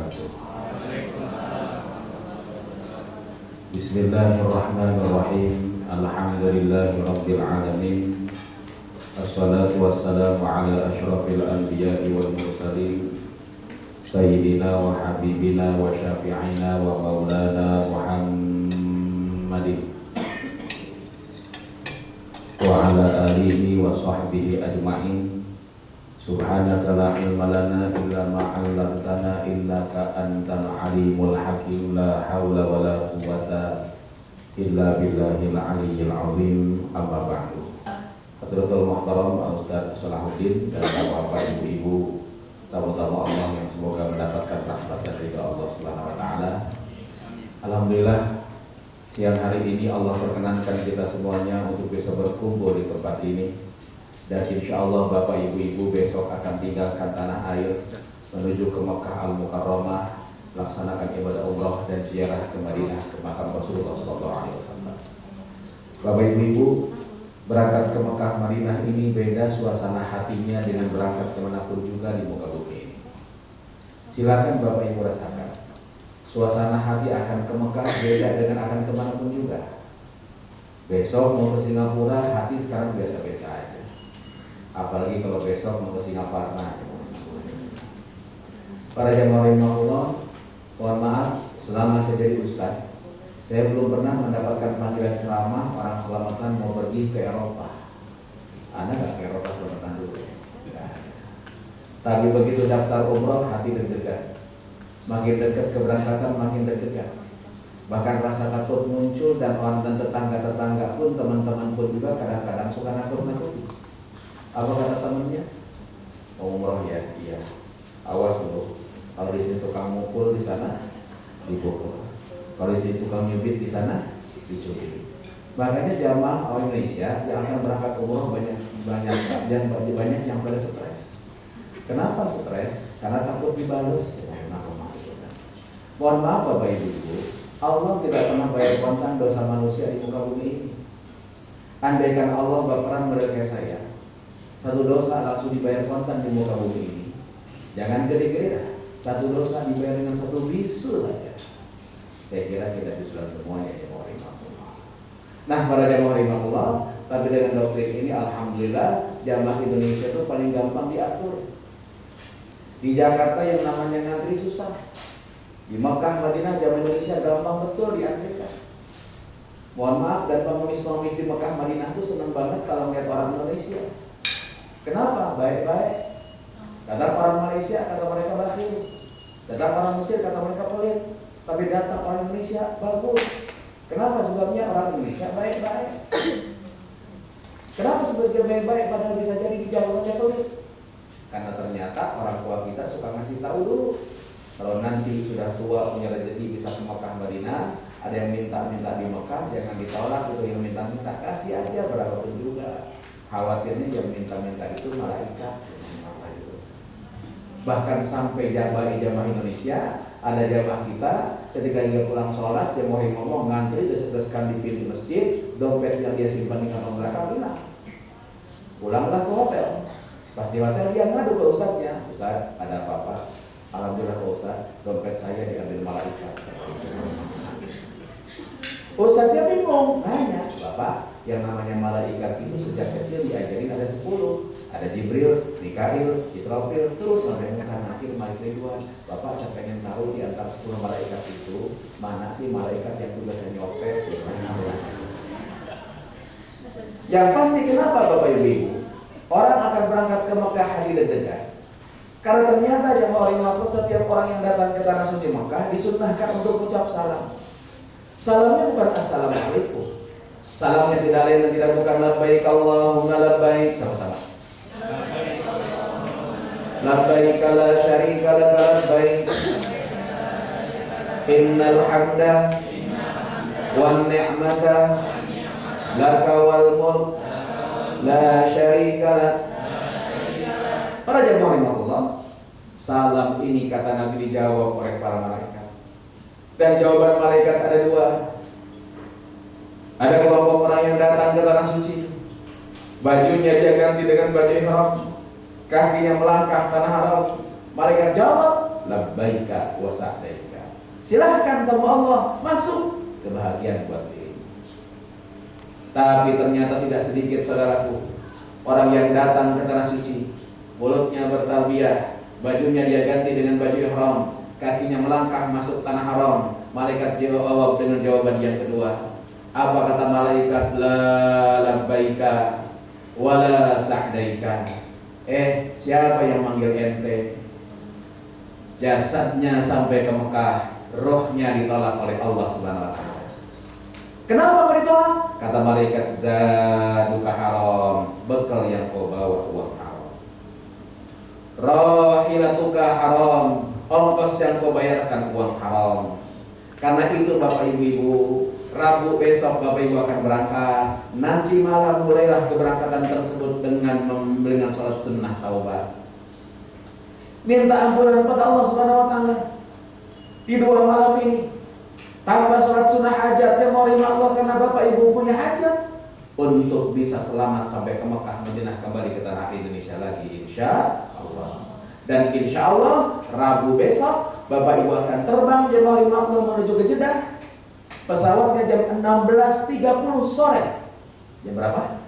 wabarakatuh. Bismillahirrahmanirrahim. Alhamdulillahirabbil alamin. Assalatu wassalamu ala asyrafil anbiya'i wal mursalin sayyidina wa habibina wa syafi'ina wa maulana Muhammadin wa ala alihi wa sahbihi ajma'in. Subhanaka la ilma lana illa ma 'allamtana innaka antal alimul hakim. La haula wala quwwata illa billahil aliyyil azim. Amma ba'du. Hadratul muhtaram Ustaz Salahuddin dan bapak ibu-ibu tamu-tamu Allah yang semoga mendapatkan rahmat dan ridha Allah Subhanahu wa taala. Alhamdulillah siang hari ini Allah perkenankan kita semuanya untuk bisa berkumpul di tempat ini. Dan insya Allah Bapak Ibu-Ibu besok akan tinggalkan tanah air menuju ke Mekah Al-Mukarramah, melaksanakan ibadah umrah dan ziarah ke Madinah ke makam Rasulullah SAW. Bapak Ibu-Ibu, berangkat ke Mekah Madinah ini beda suasana hatinya dengan berangkat kemanapun juga di muka bumi ini. Silakan Bapak Ibu rasakan, suasana hati akan ke Mekah beda dengan akan kemanapun juga. Besok mau ke Singapura, hati sekarang biasa-biasa aja. Apalagi kalau besok mau ke Singapura. Para jamaah rahimahullah, mohon maaf, selama saya jadi ustaz, saya belum pernah mendapatkan panggilan ceramah orang selamatan mau pergi ke Eropa. Anda nggak ke Eropa selamatan dulu? Nggak. Tapi begitu daftar umroh, hati deg-degan. Makin dekat keberangkatan, makin deg-degan. Bahkan rasa takut muncul dan orang dan tetangga-tetangga pun, teman-teman pun juga kadang-kadang suka nakut-nakuti. Apa kata temannya? Mau umroh ya? Iya. Awas loh. Kalau di sini tukang mukul, di sana dipukul. Kalau di sini tukang nyubit, di sana dicubit. Makanya jamaah orang Indonesia yang akan berangkat umroh banyak yang pada stres. Kenapa stres? Karena takut dibalas. Mohon maaf Bapak Ibu, Allah tidak pernah bayar kontan dosa manusia di muka bumi ini. Andaikan Allah berperan mereka saya, satu dosa langsung dibayar kontan di muka bumi ini. Jangan gede-gede, satu dosa dibayar dengan satu bisul saja. Saya kira kita bisulan semuanya jamaah rahimahullah. Nah, para jamaah rahimahullah, tapi dengan doktrin ini alhamdulillah jamaah Indonesia itu paling gampang diatur. Di Jakarta yang namanya ngantri susah. Di Mekah, Madinah, jamaah Indonesia gampang betul diantrikan. Mohon maaf, dan pengemis-pengemis di Mekah, Madinah itu senang banget kalau melihat orang Indonesia. Kenapa? Baik-baik. Datang orang Malaysia, kata mereka bakhil. Datang orang Mesir, kata mereka pelit. Tapi datang orang Indonesia, bagus. Kenapa? Sebabnya orang Indonesia baik-baik. Kenapa sebabnya baik-baik padahal bisa jadi dijawabnya pelit? Karena ternyata orang tua kita suka ngasih tahu dulu. Kalau nanti sudah tua punya rezeki bisa ke Mekah Madinah, ada yang minta-minta di Mekah, jangan ditolak. Itu yang minta-minta, kasih aja berapapun juga. Khawatirnya yang minta-minta itu malaikat. Bahkan sampai jamaah Indonesia, ada jamaah kita ketika dia pulang sholat, dia mau ngomong ngantri, desek-desekan di pintu masjid, dompet yang dia simpan di kantong belakang hilang. Pulanglah ke hotel. Pas di hotel dia ngadu ke ustadznya, Ustadz ada apa-apa? Alhamdulillah Pak Ustadz, dompet saya diambil malaikat. Ustadznya bingung, nanya, Bapak, yang namanya malaikat itu sejak kecil diajarin ada 10. Ada Jibril, Mikail, Israfil, terus sampai yang akhir Malik Ridwan. Bapak saya pengen tahu di antara 10 malaikat itu, mana sih malaikat yang tugasnya nyopet? Yang pasti kenapa Bapak Ibu? Orang akan berangkat ke Mekah hati deg-degan. Karena ternyata jamaah rahimahullah, setiap orang yang datang ke tanah suci Mekah disunnahkan untuk ucap salam. Salamnya bukan assalamualaikum. Salamnya tidak lain dan tidak bukan labbaik Allahumma labbaik. Sama-sama. Labbaik la syarika laka labbaik. Innal hamda wan ni'mata laka wal mulk la syarika lak. Para jamaah rahimahullah, salam ini kata Nabi dijawab oleh para malaikat. Dan jawaban malaikat ada 2. Ada kelompok orang yang datang ke tanah suci, bajunya dia ganti dengan baju ihram, kakinya melangkah tanah haram. Malaikat jawab, labbaika wa sa'daika. Silahkan kamu Allah masuk, kebahagiaan buat diri. Tapi ternyata tidak sedikit saudaraku orang yang datang ke tanah suci, mulutnya bertalbiyah, bajunya dia ganti dengan baju ihram, kakinya melangkah masuk tanah haram. Malaikat jawab dengan jawaban yang kedua. Apa kata malaikat? La labbaika wala sa'daika. Siapa yang manggil ente? Jasadnya sampai ke Mekah, rohnya ditolak oleh Allah Subhanahu wa taala. Kenapa kau ditolak? Kata malaikat, zaduka haram, bekal yang kau bawa uang haram. Rahilatuka haram, ongkos yang kau bayarkan uang haram. Karena itu Bapak Ibu, Rabu besok Bapak Ibu akan berangkat. Nanti malam mulailah keberangkatan tersebut dengan sholat sunnah taubat. Minta ampunan kepada Allah Subhanahu wa taala di 2 malam ini. Tanpa sholat sunnah hajat, yang mau terima Allah karena Bapak Ibu punya hajat untuk bisa selamat sampai ke Mekah, Madinah, kembali ke tanah Indonesia lagi, insya Allah. Dan insya Allah Rabu besok Bapak Ibu akan terbang jemaah Allah menuju ke Jeddah. Pesawatnya jam 16.30 sore. Jam berapa?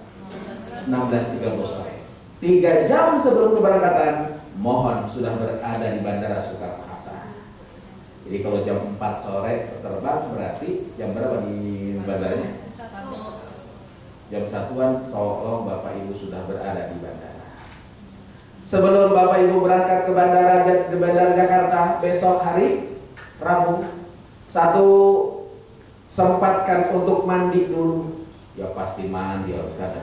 16.30 sore. 3 jam sebelum keberangkatan, mohon sudah berada di Bandara Soekarno-Hatta. Jadi kalau jam 4 sore terbang, berarti jam berapa di bandaranya? Jam 1-an tolong Bapak Ibu sudah berada di bandara. Sebelum Bapak Ibu berangkat ke bandara Jakarta besok hari Rabu, sempatkan untuk mandi dulu. Ya pasti mandi harus ada.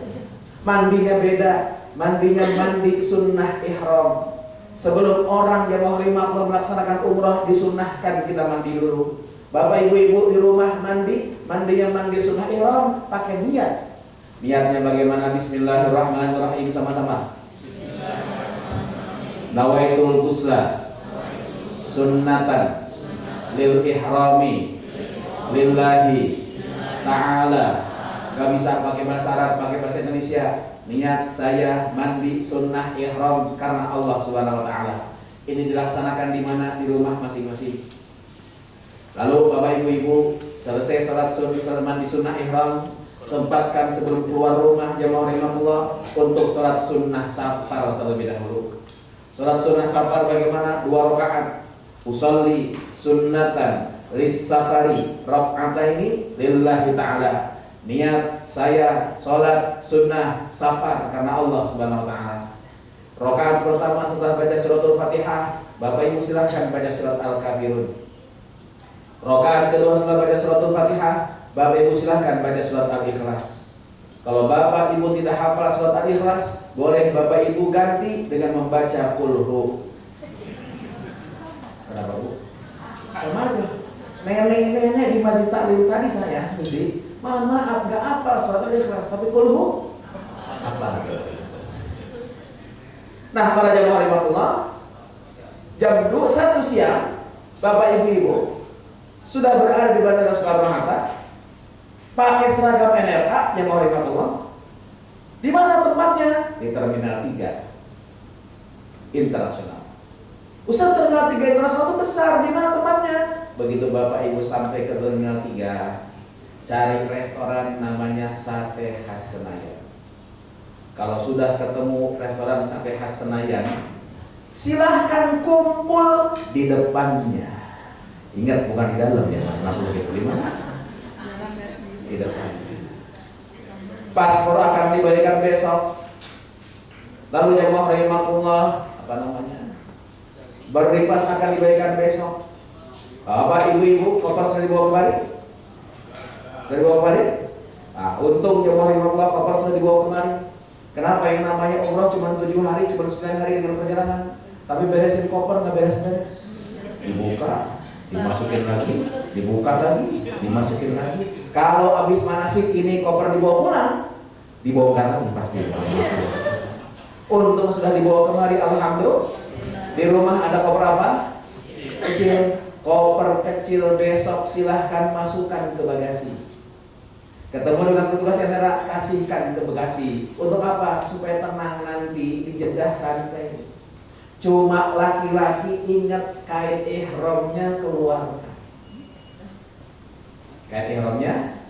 Mandinya beda, mandinya mandi sunnah ihram. Sebelum orang jemaah Allah melaksanakan umrah disunnahkan kita mandi dulu. Bapak ibu-ibu di rumah mandinya mandi sunnah ihram, pakai niat. Niatnya bagaimana? Bismillahirrahmanirrahim, sama-sama. Nawaitul ghusla sunnatan lil ihrami lillahi ta'ala. Gak bisa pakai bahasa Arab, pakai bahasa Indonesia. Niat saya mandi sunnah ihram karena Allah Subhanahu wa taala. Ini dilaksanakan di mana? Di rumah masing-masing. Lalu Bapak Ibu selesai salat mandi sunnah ihram, sempatkan sebelum keluar rumah jemaah rahimahullah untuk salat sunnah safar terlebih dahulu. Salat sunnah safar bagaimana? 2 rakaat. Usolli sunnatan lis-safari raka'ataini lillahi ta'ala. Niat saya sholat sunnah safar karena Allah Subhanahu wa taala. Rakaat pertama setelah baca suratul Fatihah, Bapak Ibu silahkan baca surat Al-Kafirun. Rakaat kedua setelah baca suratul Fatihah, Bapak Ibu silahkan baca surat Al-Ikhlas. Kalau Bapak Ibu tidak hafal surat Al-Ikhlas, boleh Bapak Ibu ganti dengan membaca Qul Hu. Kenapa Bu? Sama aja. Nenek-nenek di majlis taklim tadi saya, mesti mohon maaf, gak apal surat Al-Ikhlas, tapi Qul Hu apal. Nah, para jamaah rahimahullah, jam 1 siang, Bapak Ibu-ibu sudah berada di Bandara Soekarno-Hatta, pakai seragam NRA yang rahimahullah. Di mana tempatnya? Di Terminal 3 Internasional. Ustaz, Terminal 3 Internasional itu besar, di mana tempatnya? Begitu Bapak Ibu sampai ke Terminal 3, cari restoran namanya Sate Khas Senayan. Kalau sudah ketemu restoran Sate Khas Senayan, silahkan kumpul di depannya. Ingat, bukan di dalam ya, di mana? Di depan. Paspor akan dibayarkan besok. Lalu jemaah rahimahullah, apa namanya? Berlipas akan dibayarkan besok. Bapak ibu-ibu, koper sudah dibawa kembali? Sudah dibawa kembali? Nah, untung jemaah rahimahullah koper sudah dibawa kembali. Kenapa? Yang namanya umrah cuma 7 hari, cuma 9 hari dengan perjalanan. Tapi beresin koper nggak beres-beres. Dibuka, dimasukin lagi, dibuka lagi, dimasukin lagi. Kalau habis manasik ini koper dibawa pulang, dibawakan lagi pasti. Untung sudah dibawa kemari, alhamdulillah. Di rumah ada koper apa? Kecil. Koper kecil besok silahkan masukkan ke bagasi. Ketemu dengan petugas NRA, kasihkan ke bagasi. Untuk apa? Supaya tenang nanti di Jeddah santai. Cuma laki-laki ingat kain ihramnya keluarkan. Kain ihramnya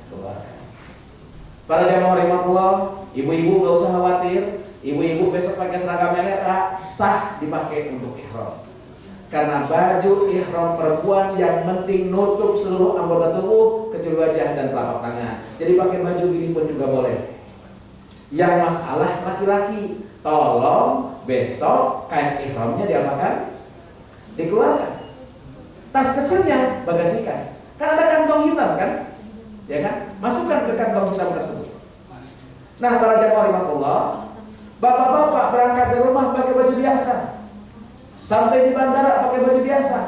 keluarkan. Para jamaah rahimakumullah, ibu-ibu gak usah khawatir. Ibu-ibu besok pakai seragam merah sah dipakai untuk ihram. Karena baju ihram perempuan yang penting nutup seluruh anggota tubuh kecuali wajah dan telapak tangan. Jadi pakai baju gini pun juga boleh. Yang masalah laki-laki, tolong besok kain ihramnya diapakan? Dikeluarkan. Tas kecilnya bagasikan. Kan ada kantong hitam kan? Ya kan? Masukkan ke kantong hitam tersebut. Nah, para jamaah rahimakumullah, bapak-bapak berangkat dari rumah pakai baju biasa. Sampai di bandara pakai baju biasa.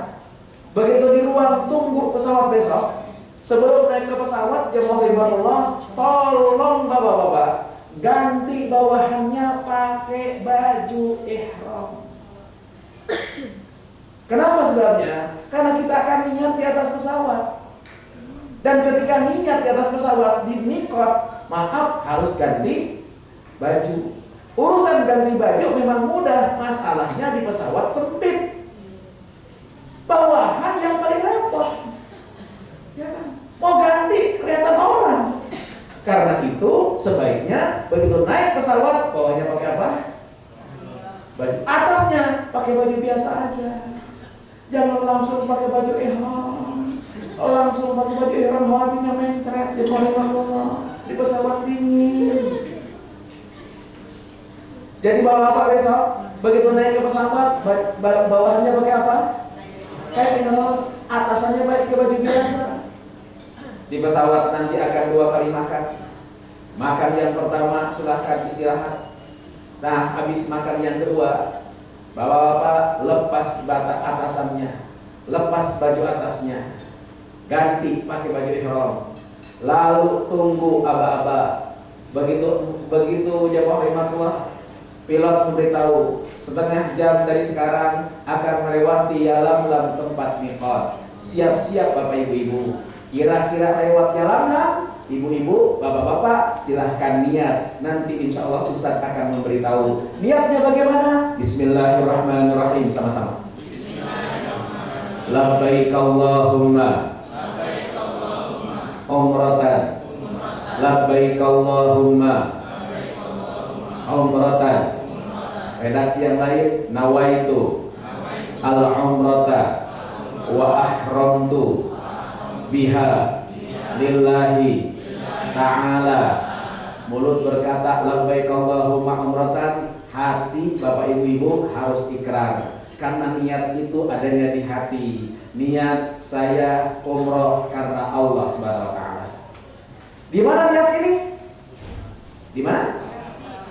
Begitu di ruang tunggu pesawat besok, sebelum naik ke pesawat, jamaah rahimakumullah, tolong bapak-bapak ganti bawahannya pakai baju ihram. Kenapa sebabnya? Karena kita akan niat di atas pesawat. Dan ketika niat di atas pesawat di mikot, maaf harus ganti baju. Urusan ganti baju memang mudah, masalahnya di pesawat sempit. Bawahan yang paling repot. Ya kan? Mau ganti kelihatan orang. Karena itu sebaiknya begitu naik pesawat bawahnya pakai apa? Baju. Atasnya pakai baju biasa aja. Jangan langsung pakai baju ihram. Kalau langsung pakai baju ihram hatinya mencret di di pesawat dingin. Jadi bapak besok begitu naik ke pesawat bawahnya pakai apa? Kayak ihram, atasannya pakai baju biasa. Di pesawat nanti akan 2 kali makan. Makan yang pertama silahkan istirahat. Nah, habis makan yang kedua, bapak-bapak lepas batak atasannya, lepas baju atasnya, ganti pakai baju ihram. Lalu tunggu aba-aba. Begitu jamaah rahimakumullah, pilot memberitahu setengah jam dari sekarang akan melewati Yalamlam tempat miqat. Siap-siap bapak ibu-ibu. Kira-kira lewat Yalamlam, ibu-ibu, bapak-bapak silahkan niat. Nanti insya Allah Ustaz akan memberitahu niatnya bagaimana. Bismillahirrahmanirrahim, sama-sama. Bismillahirrahmanirrahim. Labbaik Allahumma umratan. Labbaik Allahumma umratan. Redaksi yang lain, nawaitu al-umrata wa ahramtu biha lillahi ta'ala. Mulut berkata labbaik Allahumma umratan, hati bapak ibu-ibu harus ikrar. Karena niat itu adanya di hati. Niat saya umroh karena Allah Subhanahu wa taala. Di mana niat ini? Di mana?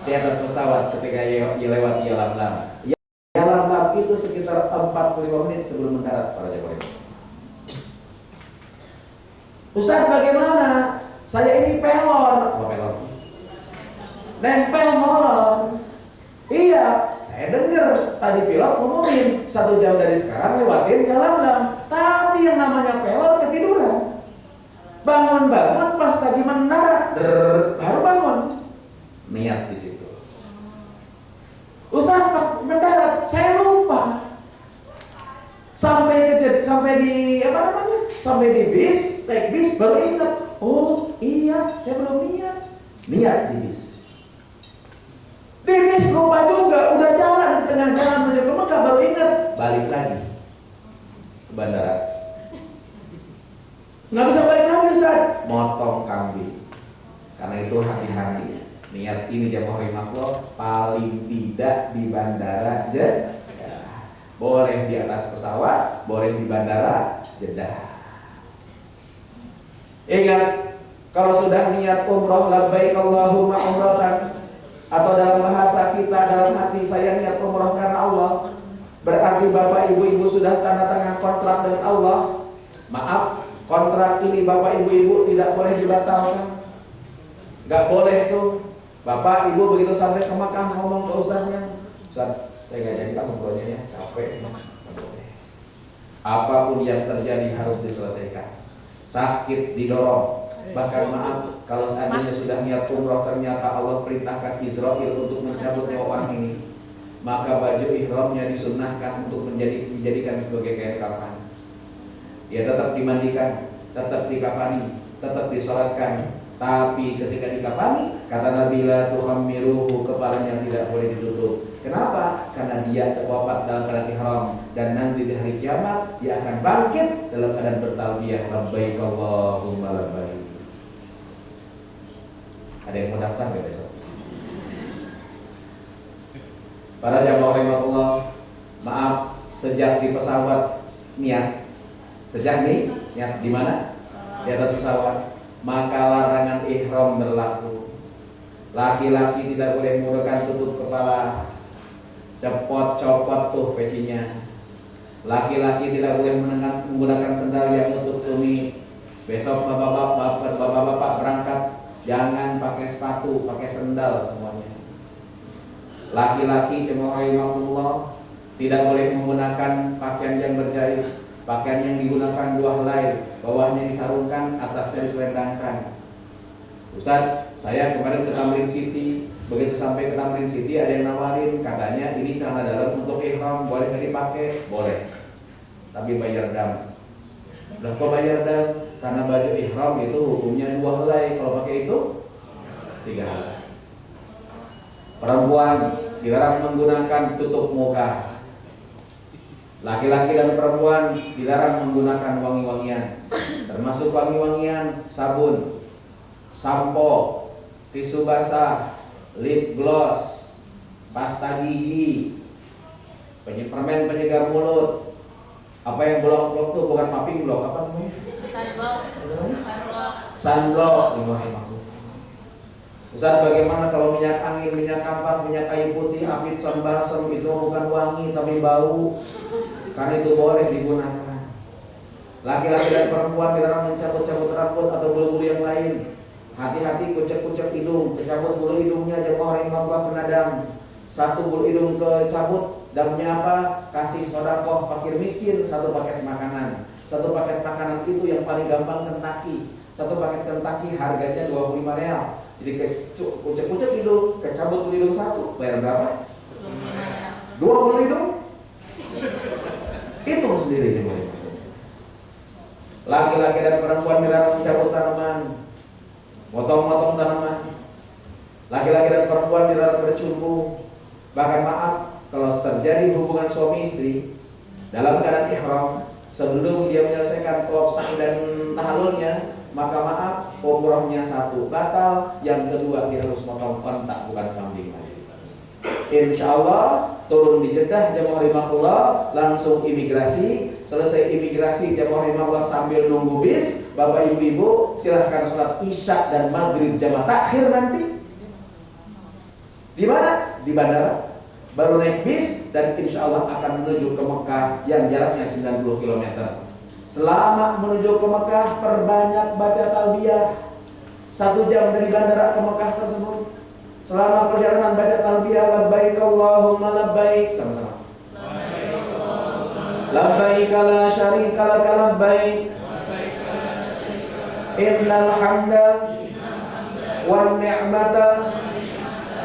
Di atas pesawat ketika lewati Yalamlam. Yalamlam itu sekitar 45 menit sebelum mendarat para jamaah. Ustaz bagaimana? Saya ini pelor. Oh, pelor. Nempel molor. Iya, saya dengar tadi pilot ngomongin 1 jam dari sekarang lewatin Yalamlam. Tapi yang namanya pelor ketiduran. Bangun-bangun pas lagi mendarat, baru bangun. Niat di situ. Ustaz pas mendarat saya lupa. Sampai di apa namanya? Sampai di bis, naik bis baru ingat. Oh iya, saya belum niat. Niat di bis. Di bis lupa juga, udah jalan di tengah jalan menuju ke Mekah baru ingat. Balik lagi ke bandara. Nggak bisa balik lagi Ustaz. Motong kambing. Karena itu hati-hati. Niat ini jamaah rahimakumullah paling tidak di bandara Jeddah. Boleh di atas pesawat, boleh di bandara Jeddah. Ingat, kalau sudah niat umroh labbaik Allahumma umratan, atau dalam bahasa kita dalam hati saya niat umroh karena Allah, berarti bapak ibu-ibu sudah tanda tangan kontrak dengan Allah. Maaf, kontrak ini bapak ibu-ibu tidak boleh dibatalkan. Gak boleh tuh. Bapak ibu begitu sampai ke Makkah ngomong ke ustaznya, Ustaz, saya gak jadi kamu umrohnya ya, capek semua. Apapun yang terjadi harus diselesaikan. Sakit didorong. Bahkan maaf, kalau seandainya sudah niat umroh ternyata Allah perintahkan Israel untuk mencabut nyawa orang ini, maka baju ihramnya disunnahkan untuk dijadikan sebagai kain kafan. Dia tetap dimandikan, tetap dikafani, tetap disolatkan. Tapi ketika dikafani, kata Nabi, la tuhammiruhu, kepalanya tidak boleh ditutup. Kenapa? Karena dia wafat dalam keadaan ihram, dan nanti di hari kiamat dia akan bangkit dalam keadaan bertalbiyah, labbaik Allahumma labbaik. Ada yang mau daftar nggak besok? Para jamaah rahimahullah, maaf, sejak di pesawat niat, sejak niat di mana? Di atas pesawat, maka larangan ihram berlaku. Laki-laki tidak boleh menggunakan tutup kepala, copot tuh pecinya. Laki-laki tidak boleh menggunakan sendal yang nutup tumit. Besok bapak-bapak berangkat, jangan pakai sepatu, pakai sendal semuanya. Laki-laki rahimahullah tidak boleh menggunakan pakaian yang berjahit. Pakaian yang digunakan dua helai, bawahnya disarungkan, atasnya diselendangkan. Ustaz, saya kemarin ke Tamrin City. Begitu sampai ke Tamrin City, ada yang nawarin, katanya ini celana dalam untuk ihram, boleh nggak dipakai? Boleh, tapi bayar dam. Lah kok bayar dam? Karena baju ihram itu hukumnya dua helai, kalau pakai itu 3 helai. Perempuan dilarang menggunakan tutup muka. Laki-laki dan perempuan dilarang menggunakan wangi-wangian, termasuk wangi-wangian, sabun, sampo, tisu basah, lip gloss, pasta gigi, permen penyegar mulut. Apa yang blok-blok tuh bukan mapping blok, apa namanya? Sunblock. Ustaz, bagaimana kalau minyak angin, minyak kapak, minyak kayu putih, apit, sun balsam itu bukan wangi tapi bau? Karena itu boleh digunakan. Laki-laki dan perempuan dilarang mencabut-cabut rambut atau bulu-bulu yang lain. Hati-hati kucek-kucek hidung, kecabut bulu hidungnya, jemaah rahimahullah kena dam. 1 bulu hidung kecabut, damnya apa? Kasih sedekah fakir miskin, 1 paket makanan. 1 paket makanan itu yang paling gampang Kentucky. 1 paket Kentucky harganya 25 real. Jadi kucek-kucek hidung, kecabut bulu hidung 1, bayar berapa? 2 bulu hidung? Hitung sendiri. Laki-laki dan perempuan dilarang mencabut tanaman, motong-motong tanaman. Laki-laki dan perempuan dilarang bercumbu. Bahkan maaf, kalau terjadi hubungan suami istri dalam keadaan ihram, sebelum dia menyelesaikan tawaf sa'i dan tahallulnya, maka maaf, umrahnya 1 batal, yang kedua dia harus motong kontak, bukan kambing. Insya Allah turun di Jeddah jemaah rahimahullah, langsung imigrasi. Selesai imigrasi jemaah rahimahullah sambil nunggu bis, bapak ibu-ibu silahkan sholat isya dan maghrib jamaah takhir nanti. Di mana? Di bandara. Baru naik bis dan insya Allah akan menuju ke Mekah yang jaraknya 90 km. Selama menuju ke Mekah, perbanyak baca talbiyah. 1 jam dari bandara ke Mekah tersebut. Selama perjalanan baca talbiyah, labbaik Allahumma labbaik, sama-sama. Labbaik la syarika laka labbaik, innal hamda wan ni'mata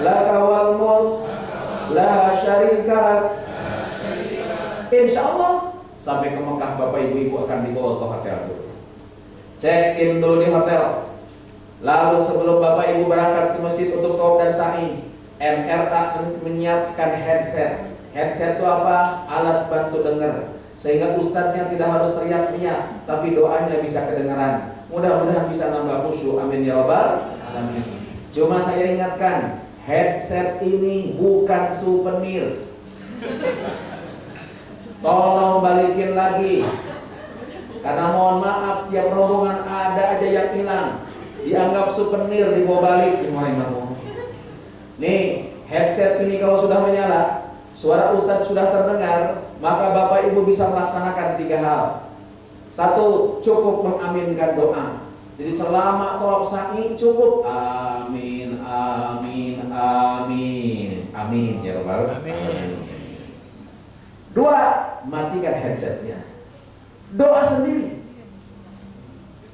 laka wal mulk la syarika lak. Insyaallah sampai ke Mekah bapak ibu-ibu akan dibawa ke hotel dulu. Check in dulu di hotel. Lalu sebelum bapak ibu berangkat ke masjid untuk tawaf dan sa'i, MRA menyiapkan headset. Headset itu apa? Alat bantu dengar, sehingga ustadznya tidak harus teriak-teriak, tapi doanya bisa kedengaran. Mudah-mudahan bisa nambah khusyuk. Amin ya rabbal alamin. Cuma saya ingatkan, headset ini bukan souvenir. Tolong balikin lagi, karena mohon maaf tiap rombongan ada aja yang hilang. Dianggap souvenir, dibawa balik. Nih, headset ini kalau sudah menyala, suara ustadz sudah terdengar, maka bapak ibu bisa melaksanakan 3 hal. 1, cukup mengaminkan doa. Jadi selama tawaf sa'i cukup amin, amin, amin, amin ya rabbal alamin. 2, matikan headsetnya, doa sendiri.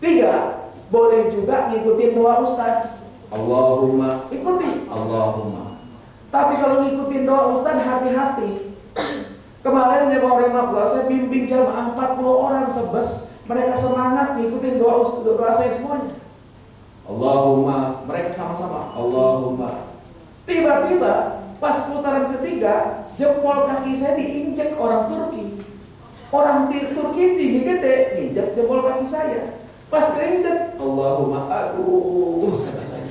3, boleh juga ngikutin doa ustaz. Allahumma, ikuti Allahumma. Tapi kalau ngikutin doa Ustaz, hati-hati. Kemarin ya Pak Remah, saya bimbing jamaah 40 orang sebes. Mereka semangat ngikutin doa saya semuanya. Allahumma, mereka sama-sama Allahumma. Tiba-tiba pas putaran ketiga, jempol kaki saya diinjek orang Turki. Orang Turki tinggi gede, injek jempol kaki saya. Pas keinjek, Allahumma, aduh, kata saya.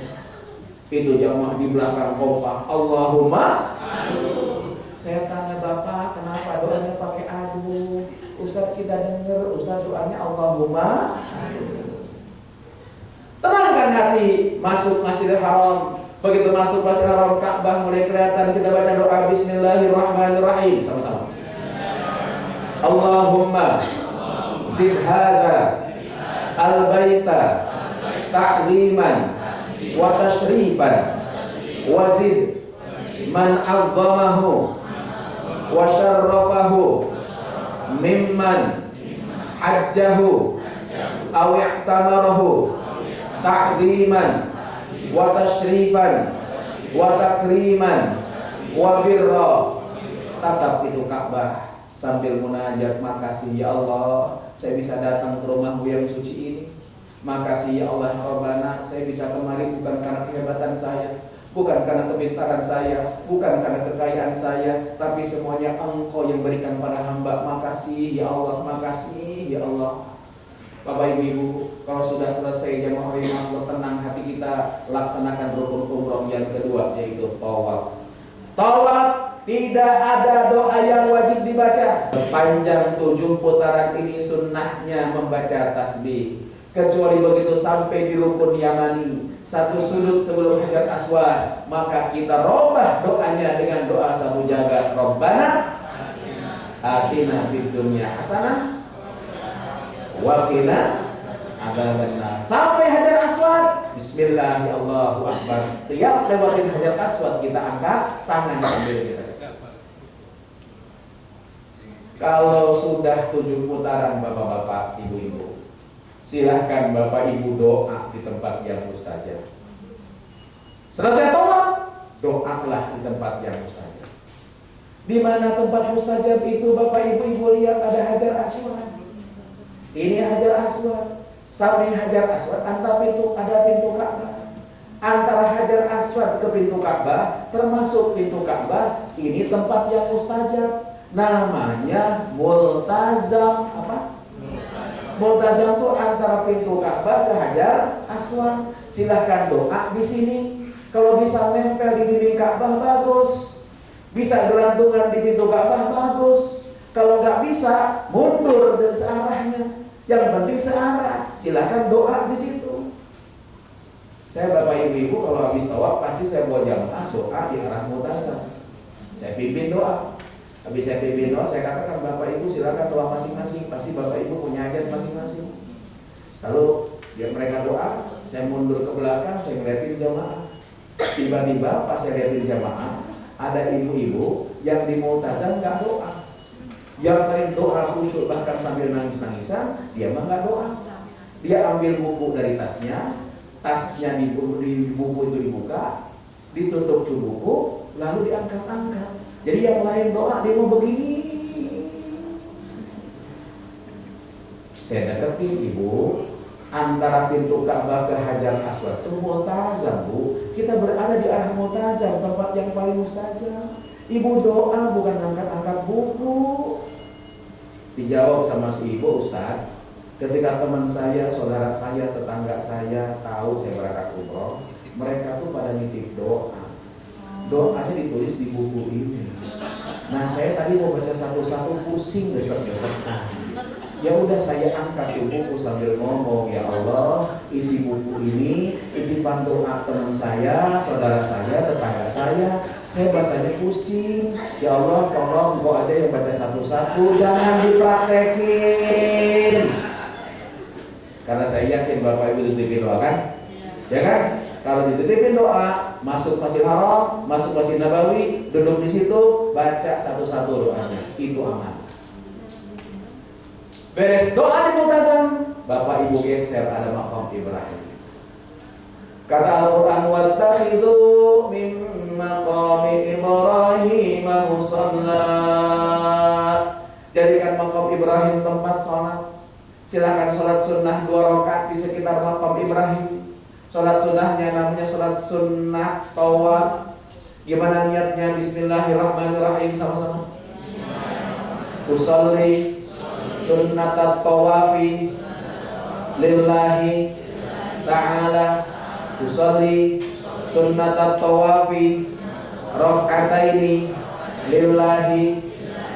Itu jamaah di belakang kompak, Allahumma, aduh. Saya tanya Bapak, kenapa doanya pakai aduh? Ustaz kita dengar, Ustaz doanya Allahumma, aduh. Tenangkan hati, masuk Masjidil Haram. Begitu masuk Masjidil Haram, Ka'bah mulai kelihatan, kita baca doa Bismillahirrahmanirrahim sama-sama. Allahumma zid hadza al-baita ta'ziman wa tashrifan wa zid man 'azzamahu wa syarrafahu mimman hajjahu aw i'tamarahu ta'ziman wa tashrifan wa takriman wa birra. Tatap itu Ka'bah sambil munajat, makasih ya Allah saya bisa datang ke rumahmu yang suci ini. Makasih ya Allah Rabbana, saya bisa kemari bukan karena kehebatan saya, bukan karena kepintaran saya, bukan karena kekayaan saya, tapi semuanya Engkau yang berikan pada hamba. Makasih ya Allah, makasih ya Allah. Bapak Ibu, kalau sudah selesai jamaah Rimah, tenang hati kita, laksanakan rukun umroh yang kedua, yaitu tawaf. Tawaf tidak ada doa yang wajib dibaca. Sepanjang 7 putaran ini sunnahnya membaca tasbih. Kecuali begitu sampai di rukun Yamani, satu sudut sebelum Hajar Aswad, maka kita robah doanya dengan doa sabu jagat. Rabbana atina fid dunya hasanah wa qina adzabannar. Sampai Hajar Aswad, bismillah, Allahu akbar. Tiap lewatin Hajar Aswad kita angkat tangan sambil kita. Kalau sudah 7 putaran bapak-bapak, ibu-ibu, silahkan bapak ibu doa di tempat yang mustajab. Selesai tawaf, doalah di tempat yang mustajab. Di mana tempat mustajab itu bapak ibu lihat ada Hajar Aswad. Ini Hajar Aswad, samping Hajar Aswad ada pintu Ka'bah. Antara Hajar Aswad ke pintu Ka'bah, termasuk pintu Ka'bah, ini tempat yang mustajab. Namanya multazam. Apa? Multazam itu antara pintu Ka'bah ke Hajar Aswad. Silahkan doa di sini. Kalau bisa nempel di dinding Ka'bah bagus, bisa gelantungan di pintu Ka'bah bagus. Kalau nggak bisa, mundur dari searahnya. Yang penting searah. Silahkan doa di situ. Saya bapak ibu kalau habis tawaf pasti saya bawa jamaah doa di arah multazam. Saya pimpin doa. Habis saya pimpin doa, saya katakan bapak ibu silakan doa masing-masing. Pasti bapak ibu punya hajat masing-masing. Lalu dia mereka doa, saya mundur ke belakang, saya ngeliatin jamaah. Tiba-tiba pas saya liatin jamaah, ada ibu-ibu yang di multazam nggak doa. Yang lain doa khusyuk bahkan sambil nangis-nangisan, dia mah nggak doa. Dia ambil buku dari tasnya di buku itu dibuka, ditutup tuh buku, lalu diangkat-angkat. Jadi yang lain doa, dia mau begini. Saya deketin ibu, antara pintu Ka'bah ke Hajar Aswad itu multazam bu. Kita berada di arah multazam, tempat yang paling mustajab. Ibu doa bukan angkat-angkat buku. Dijawab sama si ibu, Ustaz, ketika teman saya, saudara saya, tetangga saya tahu saya berangkat umroh, mereka tuh pada nitip doa. Doanya ditulis di buku ini. Nah saya tadi mau baca satu-satu, pusing desek-desekan. Ya udah saya angkat tuh buku sambil ngomong, ya Allah, isi buku ini titipan doa teman saya, saudara saya, tetangga saya. Saya bacanya pusing. Ya Allah, tolong kok ada yang baca satu-satu, jangan dipraktekin. Karena saya yakin Bapak Ibu dititipin doa kan? Ya kan? Kalau dititipin doa, masuk Masjidil Haram, masuk Masjid Nabawi, duduk di situ, baca satu-satu doanya. Itu aman. Beres doa di multazam, Bapak Ibu geser ada maqam Ibrahim. Kata Al-Qur'an, wattakhidhu min maqami Ibrahim musalla. Jadikan maqam Ibrahim tempat sholat. Silakan sholat sunnah 2 rakaat di sekitar maqam Ibrahim. Sholat sunnahnya namanya sholat sunnah tawaf. Gimana niatnya? Bismillahirrahmanirrahim, sama-sama. Usolli sunnatat tawafi lillahi ta'ala. Usolli sunnatat tawafi rak'ataini lillahi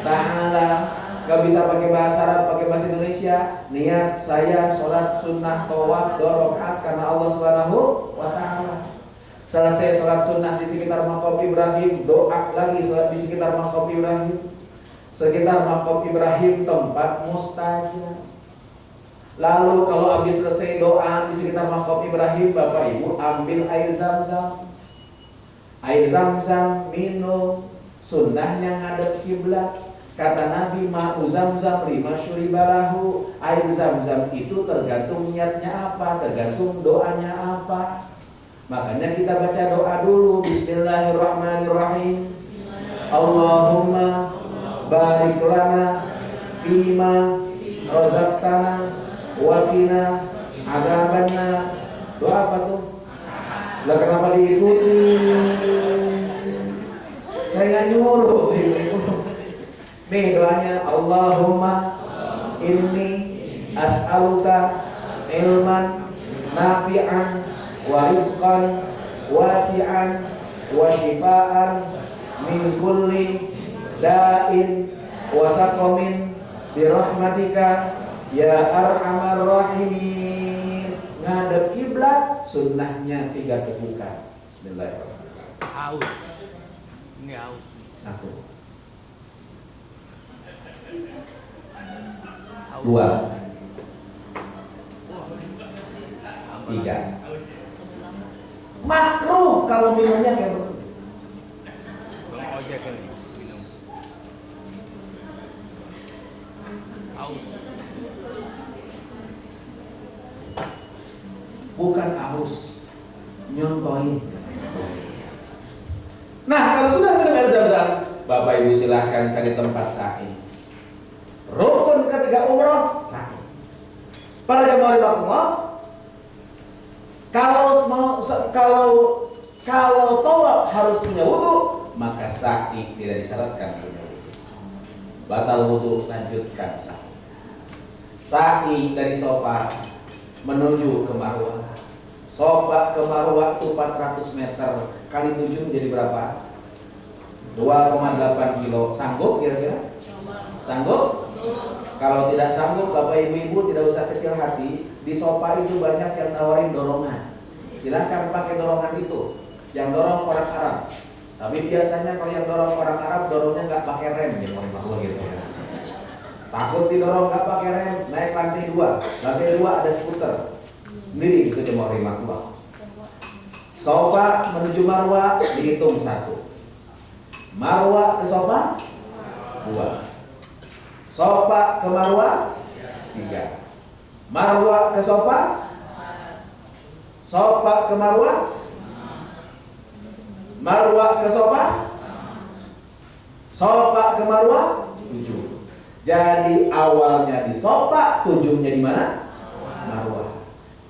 ta'ala. Gak bisa pakai bahasa Arab, pakai bahasa Indonesia. Niat saya sholat sunnah tawaf 2 rakaat karena Allah Subhanahu wa ta'ala. Selesai sholat sunnah di sekitar maqam Ibrahim, doa lagi sholat di sekitar maqam Ibrahim. Sekitar maqam Ibrahim tempat mustajab. Lalu kalau habis selesai doa di sekitar maqam Ibrahim, Bapak Ibu ambil air zam-zam. Air zam-zam minum, sunnahnya ngadep kiblat. Kata Nabi, ma'u zam-zam lima syuribalahu. Air zam-zam itu tergantung niatnya apa, tergantung doanya apa. Makanya kita baca doa dulu. Bismillahirrahmanirrahim. Allahumma barik lana fima razaqtana wa qina adzabannar. Doa apa tuh? Lah kenapa diikuti? Saya nggak nyuruh. Nih doanya, Allahumma inni as'aluka ilman nafi'an wa rizqan wasi'an wa shifaan min kulli da'in wa saqamin bi rahmatika ya arhamar rahimin. Ngadep kiblat, sunnahnya 3 tegukan. Bismillahirrahmanirrahim. Aus. Ini aus. 1 2 3 makruh kalau minumnya kayak begitu. Bang ojek kali minum. Aus. Bukan aus, nyontoin. Nah, kalau sudah minum air zam-zam, Bapak Ibu silahkan cari tempat sa'i. Rukun ketiga umroh, sa'i. Para jamaah Allah, kalau tawaf harus punya wudu, maka sa'i tidak disyaratkan punya wudu. Batal wudu, lanjutkan sa'i. Sa'i dari Sofa menuju ke Marwah. Sofa ke Marwah itu 400 meter kali 7 jadi berapa? 2,8 kilo. Sanggup kira-kira? Sanggup? Kalau tidak sanggup, Bapak Ibu-Ibu tidak usah kecil hati. Di Sofa itu banyak yang nawarin dorongan. Silahkan pakai dorongan itu. Yang dorong orang Arab. Tapi biasanya kalau yang dorong orang Arab, dorongnya nggak pakai rem, ya mohon maaf gitu ya. Takut didorong nggak pakai rem, naik lantai 2. Lantai 2 ada skuter sendiri gitu, cuma Allah. Sofa menuju Marwah dihitung 1. Marwah ke Sofa 2. Sofa ke Marwah 3. Marwah ke Sofa. Sofa ke Marwah. Marwah ke Sofa. Sofa ke Marwah 7. Jadi awalnya di Sofa, tujuhnya di mana? Marwah.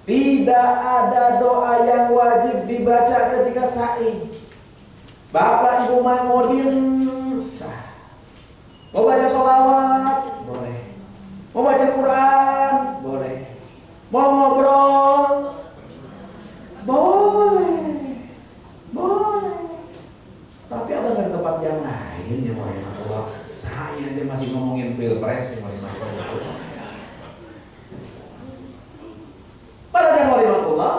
Tidak ada doa yang wajib dibaca ketika sa'i. Bapak Ibu Ma'mudin sah. Mau baca sholawat? Boleh. Mau baca Quran? Boleh. Mau ngobrol? Boleh. Boleh. Tapi ada nggak tempat yang lain ya Allah? Saya dia masih ngomongin pilpres ya Allah. Para jamaah Allah,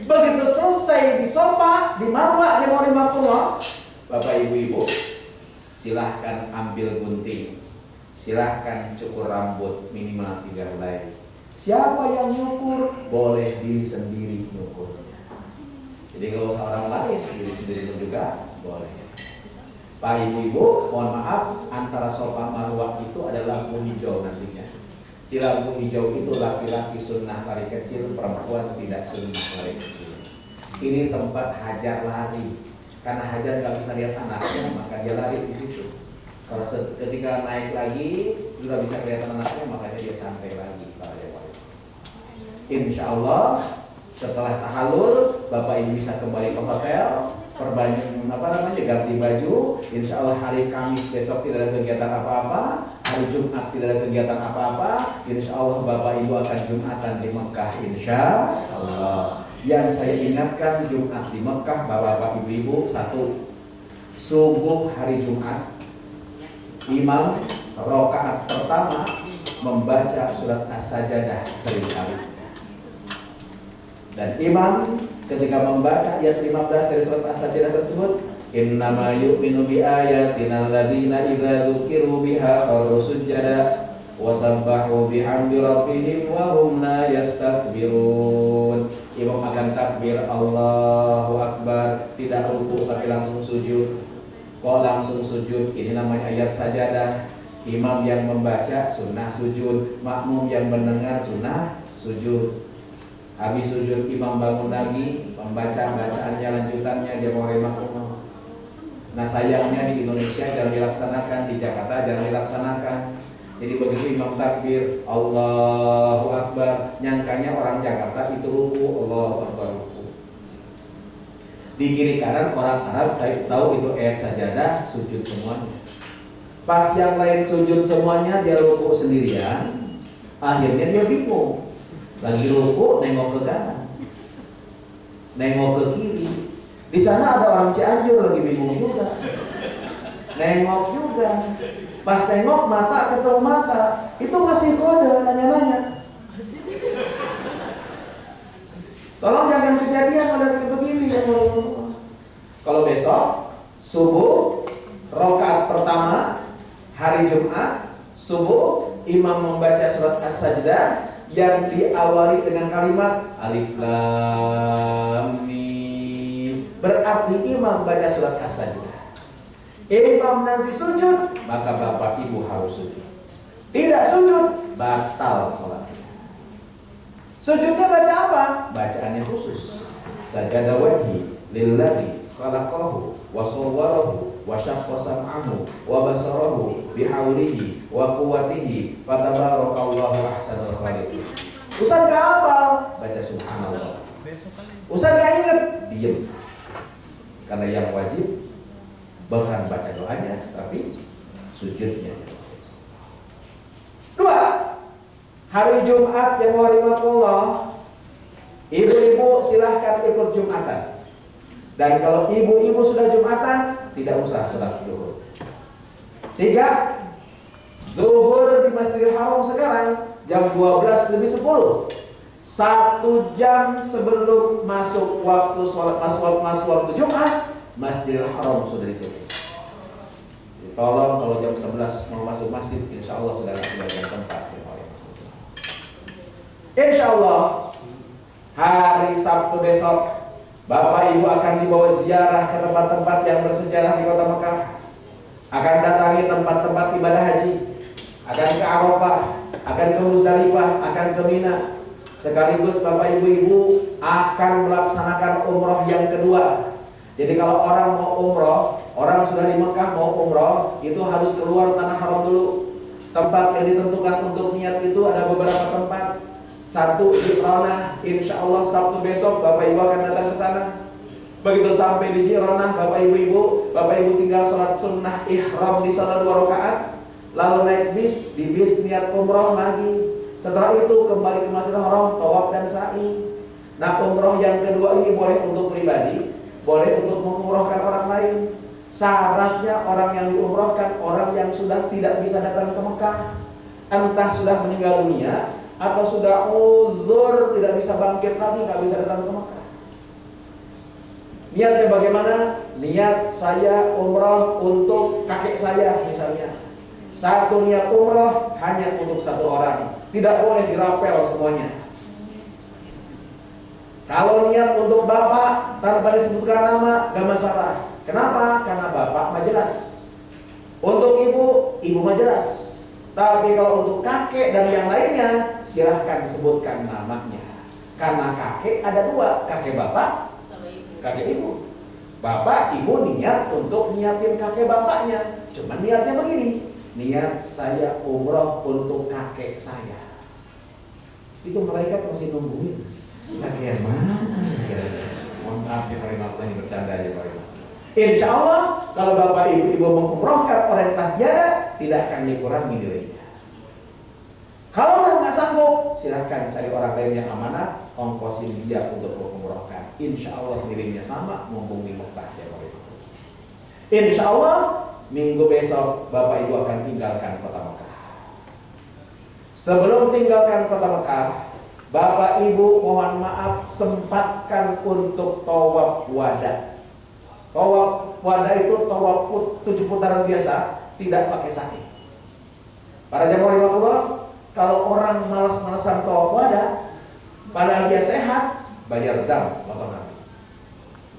begitu selesai di Sofa, di Marwah jamaah Allah, Bapak Ibu-Ibu, silahkan ambil gunting, silahkan cukur rambut minimal 3 helai. Siapa yang nyukur, boleh diri sendiri nyukurnya. Jadi kalau usah orang lain, diri sendiri juga boleh. Pak Ibu-Ibu, mohon maaf, antara Sofa Marwah itu ada lampu hijau nantinya. Di lampu hijau itu laki-laki sunnah lari kecil, perempuan tidak sunnah lari kecil. Ini tempat hajar lari. Karena Hajar nggak bisa lihat anaknya, maka dia lari di situ. Kalau ketika naik lagi sudah bisa kelihatan anaknya, makanya dia santai lagi. Insya Allah setelah tahallul Bapak Ibu bisa kembali ke hotel, ganti baju. Insya Allah hari Kamis besok tidak ada kegiatan apa-apa, hari Jumat tidak ada kegiatan apa-apa. Insya Allah Bapak Ibu akan Jumatan di Mekah, insya Allah. Yang saya ingatkan, Jumat di Mekah Bapak Ibu, satu, subuh hari Jumat imam rakaat pertama membaca surat As-Sajdah 1000 kali. Dan imam ketika membaca ayat 15 dari surat As-Sajdah tersebut, innama yu'minu bi ayatina alladziina idza dzukiru biha kharru sujada wa sabbahu bihamdi rabbihim wa hum la yastakbirun. Imam akan takbir Allahu Akbar, tidak ruku tapi langsung sujud. Kok langsung sujud? Ini namanya ayat sajadah. Imam yang membaca sunnah sujud, makmum yang mendengar sunnah sujud. Habis sujud imam bangun lagi, membaca bacaannya lanjutannya dia mau makmum. Nah sayangnya di Indonesia jarang dilaksanakan, di Jakarta jarang dilaksanakan. Jadi begitu imam takbir Allahu Akbar, nyangkanya orang Jakarta itu ruku, Allahu Akbar ruku. Di kiri kanan orang Arab tahu itu ayat sajadah, sujud semuanya. Pas yang lain sujud semuanya, dia ruku sendirian. Akhirnya dia bingung. Lagi ruku nengok ke kanan, nengok ke kiri. Di sana ada orang Cianjur lagi bingung juga. Nengok juga. Pas tengok mata ketemu mata, itu ngasih kode nanya-nanya. Tolong jangan kejadian ada kayak begini ya. Kalau besok subuh rakaat pertama hari Jumat subuh imam membaca surat As-Sajdah yang diawali dengan kalimat Alif Lam Mim. Berarti imam baca surat As-Sajdah. Imam nanti sujud, maka Bapak Ibu harus sujud. Tidak sujud, batal sholatnya. Sujudnya baca apa? Bacaannya khusus. Sajada wajhi lillahi khalaqahu wa sawwarahu wa syaqqa sam'ahu wa basarahu bihaulihi wa quwwatihi fatabarakallahu ahsanul khaliqin. Ustaz gak hafal, baca subhanallah. Ustaz gak ingat, diam. Karena yang wajib bukan baca doanya, tapi sujudnya. Dua, hari Jumat yang warimatullah, ibu-ibu silahkan ikut Jumatan. Dan kalau ibu-ibu sudah Jumatan, tidak usah sholat zuhur. Tiga, zuhur di Masjidil Haram sekarang jam 12:10. 1 jam sebelum masuk waktu sholat, masuk waktu Jumat, Masjidil Haram sudah ditutup. Jadi tolong kalau jam 11 mau masuk masjid, insya Allah sudah ada tempat. Insya Allah hari Sabtu besok Bapak Ibu akan dibawa ziarah ke tempat-tempat yang bersejarah di kota Mekah. Akan datangi tempat-tempat ibadah haji, akan ke Arafah, akan ke Muzdalifah, akan ke Mina. Sekaligus Bapak Ibu akan melaksanakan umroh yang kedua. Jadi kalau orang mau umroh, orang sudah di Mekah mau umroh, itu harus keluar tanah haram dulu. Tempat yang ditentukan untuk niat itu ada beberapa tempat. Satu Ji'ronah, insya Allah Sabtu besok Bapak Ibu akan datang ke sana. Begitu sampai di Ji'ronah, Bapak Ibu tinggal sholat sunnah ihram di salat 2 rakaat, lalu naik bis, di bis niat umroh lagi. Setelah itu kembali ke Masjidil Haram, tawaf dan sa'i. Nah umroh yang kedua ini boleh untuk pribadi, boleh untuk mengumrohkan orang lain. Syaratnya orang yang diumrohkan orang yang sudah tidak bisa datang ke Mekah, entah sudah meninggal dunia atau sudah uzur tidak bisa bangkit lagi, nggak bisa datang ke Mekah. Niatnya bagaimana? Niat saya umroh untuk kakek saya misalnya. Satu niat umroh hanya untuk satu orang, tidak boleh dirapel semuanya. Kalau niat untuk bapak tanpa disebutkan nama, gak masalah. Kenapa? Karena bapak mah jelas. Untuk ibu mah jelas. Tapi kalau untuk kakek dan yang lainnya, silahkan sebutkan namanya. Karena kakek ada 2, kakek bapak, kakek ibu. Bapak ibu niat untuk niatin kakek bapaknya, cuman niatnya begini, niat saya umroh untuk kakek saya. Itu malaikat masih nungguin kakek yang mana? Mohon maaf ya Pak Imam, ini bercanda ya Pak Imam. Insya Allah kalau bapak ibu mengumrohkan orang yang tahjada, tidak akan dikurangi nilainya. Kalau orang nggak sanggup, silahkan cari orang lain yang amanah, ongkosin dia untuk mengumrohkan. Insya Allah nilainya sama, mumpung di Mekah ya Pak Imam. Insya Allah minggu besok bapak ibu akan tinggalkan kota Mekah. Sebelum tinggalkan kota Mekah, bapak ibu mohon maaf sempatkan untuk tawaf wada. Tawaf wada itu tawaf 7 putaran biasa, tidak pakai sa'i. Para jamaah rahimahullah, kalau orang malas-malasan tawaf wada, padahal dia sehat, bayar dam potong kambing.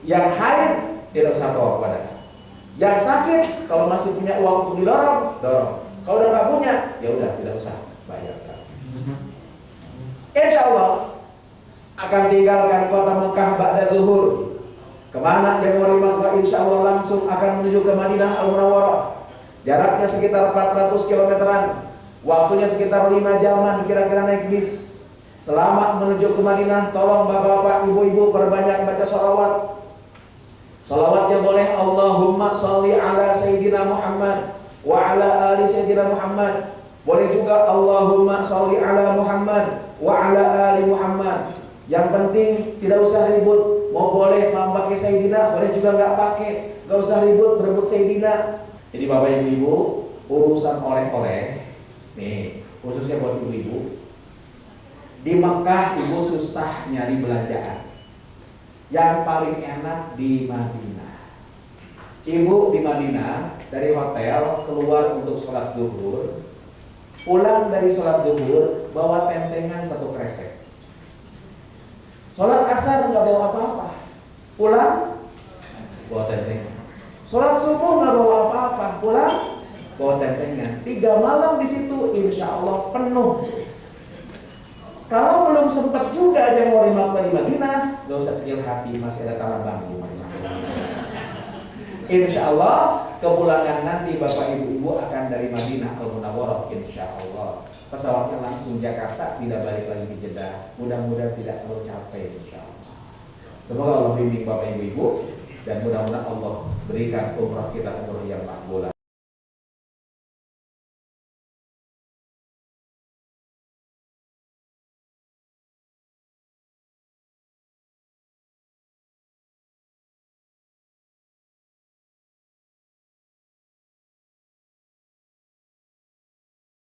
Yang haid tidak usah tawaf wada. Yang sakit kalau masih punya uang untuk didorong, dorong. Kalau udah nggak punya, ya udah tidak usah bayar dam. Insya Allah akan tinggalkan kota Mekah ba'da zuhur. Kemana jemaah rahimahullah? Insya Allah langsung akan menuju ke Madinah Al-Munawwarah. Jaraknya sekitar 400 kilometeran. Waktunya sekitar 5 jaman kira-kira naik bis. Selama menuju ke Madinah, tolong bapak-bapak, ibu-ibu perbanyak baca sholawat. Sholawatnya boleh Allahumma sholli ala Sayyidina Muhammad wa ala ali Sayyidina Muhammad. Boleh juga Allahumma sholli ala Muhammad wa ala ali Muhammad. Yang penting tidak usah ribut. Mau boleh pakai Sayyidina, boleh juga nggak pakai. Nggak usah ribut berebut Sayyidina. Jadi bapak ibu, urusan oleh-oleh nih, khususnya buat ibu-ibu. Di Mekah ibu susah nyari belanjaan. Yang paling enak di Madinah. Ibu di Madinah dari hotel keluar untuk sholat zuhur, pulang dari sholat zuhur bawa tentengan 1 kresek. Sholat asar nggak bawa apa-apa, pulang bawa tentengan. Sholat subuh nggak bawa apa-apa, pulang bawa tentengan. 3 malam di situ, insya Allah penuh. Kalau belum sempat juga aja mau di Madinah, nggak usah kecil hati, masih ada Talabang di Madinah. Insya Allah kepulangan nanti bapak ibu akan dari Madinah ke Munawwarah, insya Allah. Pesawatnya langsung Jakarta, tidak balik lagi di Jeddah. Mudah-mudahan tidak terlalu capek, insya Allah. Semoga Allah bimbing bapak ibu dan mudah-mudahan Allah berikan umrah kita umrah yang makbul.